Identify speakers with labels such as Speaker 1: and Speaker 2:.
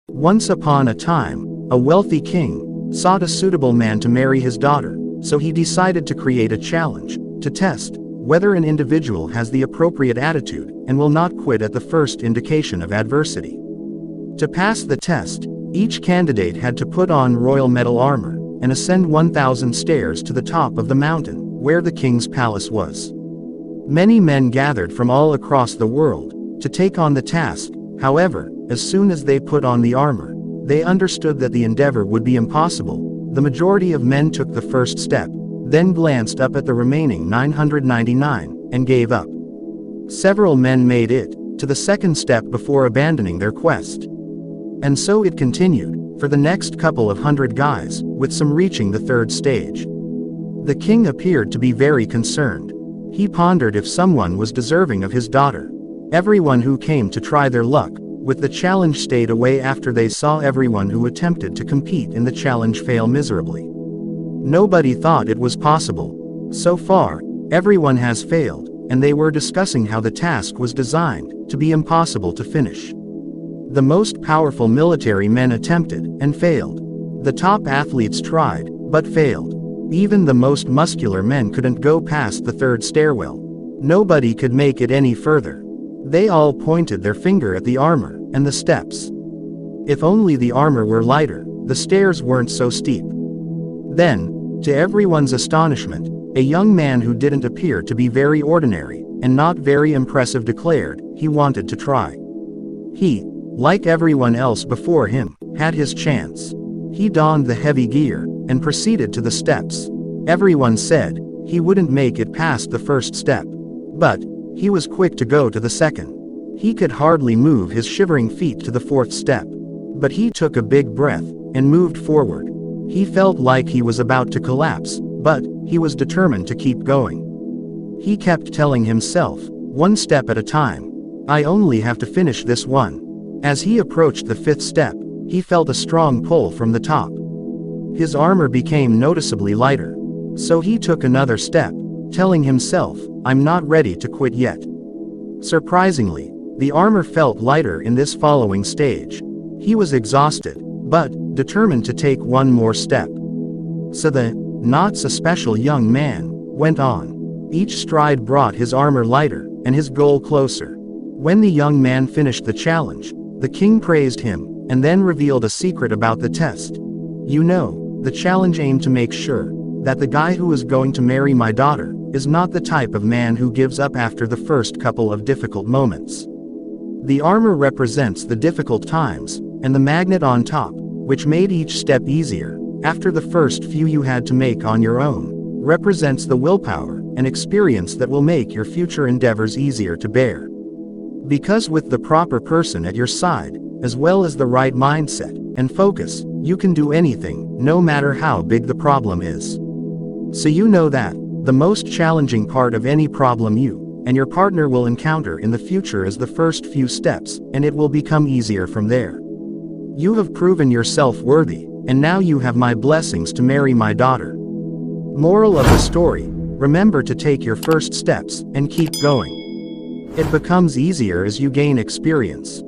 Speaker 1: Once upon a time, a wealthy king sought a suitable man to marry his daughter, so he decided to create a challenge to test whether an individual has the appropriate attitude and will not quit at the first indication of adversity. To pass the test, each candidate had to put on royal metal armor and ascend 1,000 stairs to the top of the mountain where the king's palace was. Many men gathered from all across the world to take on the task. However, as soon as they put on the armor, they understood that the endeavor would be impossible. The majority of men took the first step, then glanced up at the remaining 999, and gave up. Several men made it to the second step before abandoning their quest. And so it continued, for the next couple of hundred guys, with some reaching the third stage. The king appeared to be very concerned. He pondered if someone was deserving of his daughter. Everyone who came to try their luck with the challenge stayed away after they saw everyone who attempted to compete in the challenge fail miserably. Nobody thought it was possible. So far, everyone has failed, and they were discussing how the task was designed to be impossible to finish. The most powerful military men attempted and failed. The top athletes tried, but failed. Even the most muscular men couldn't go past the third stairwell. Nobody could make it any further. They all pointed their finger at the armor and the steps. If only the armor were lighter, the stairs weren't so steep. Then, to everyone's astonishment, a young man who didn't appear to be very ordinary and not very impressive declared he wanted to try. He, like everyone else before him, had his chance. He donned the heavy gear and proceeded to the steps. Everyone said he wouldn't make it past the first step. But he was quick to go to the second. He could hardly move his shivering feet to the fourth step. But he took a big breath and moved forward. He felt like he was about to collapse, but he was determined to keep going. He kept telling himself, one step at a time. I only have to finish this one. As he approached the fifth step, he felt a strong pull from the top. His armor became noticeably lighter. So he took another step, telling himself, I'm not ready to quit yet. Surprisingly, the armor felt lighter in this following stage. He was exhausted, but determined to take one more step. So the not-so-special young man went on. Each stride brought his armor lighter and his goal closer. When the young man finished the challenge, the king praised him and then revealed a secret about the test. You know, the challenge aimed to make sure that the guy who is going to marry my daughter is not the type of man who gives up after the first couple of difficult moments. The armor represents the difficult times, and the magnet on top, which made each step easier, after the first few you had to make on your own, represents the willpower and experience that will make your future endeavors easier to bear. Because with the proper person at your side, as well as the right mindset and focus, you can do anything, no matter how big the problem is. So you know that the most challenging part of any problem you and your partner will encounter in the future is the first few steps, and it will become easier from there. You have proven yourself worthy, and now you have my blessings to marry my daughter. Moral of the story: remember to take your first steps and keep going. It becomes easier as you gain experience.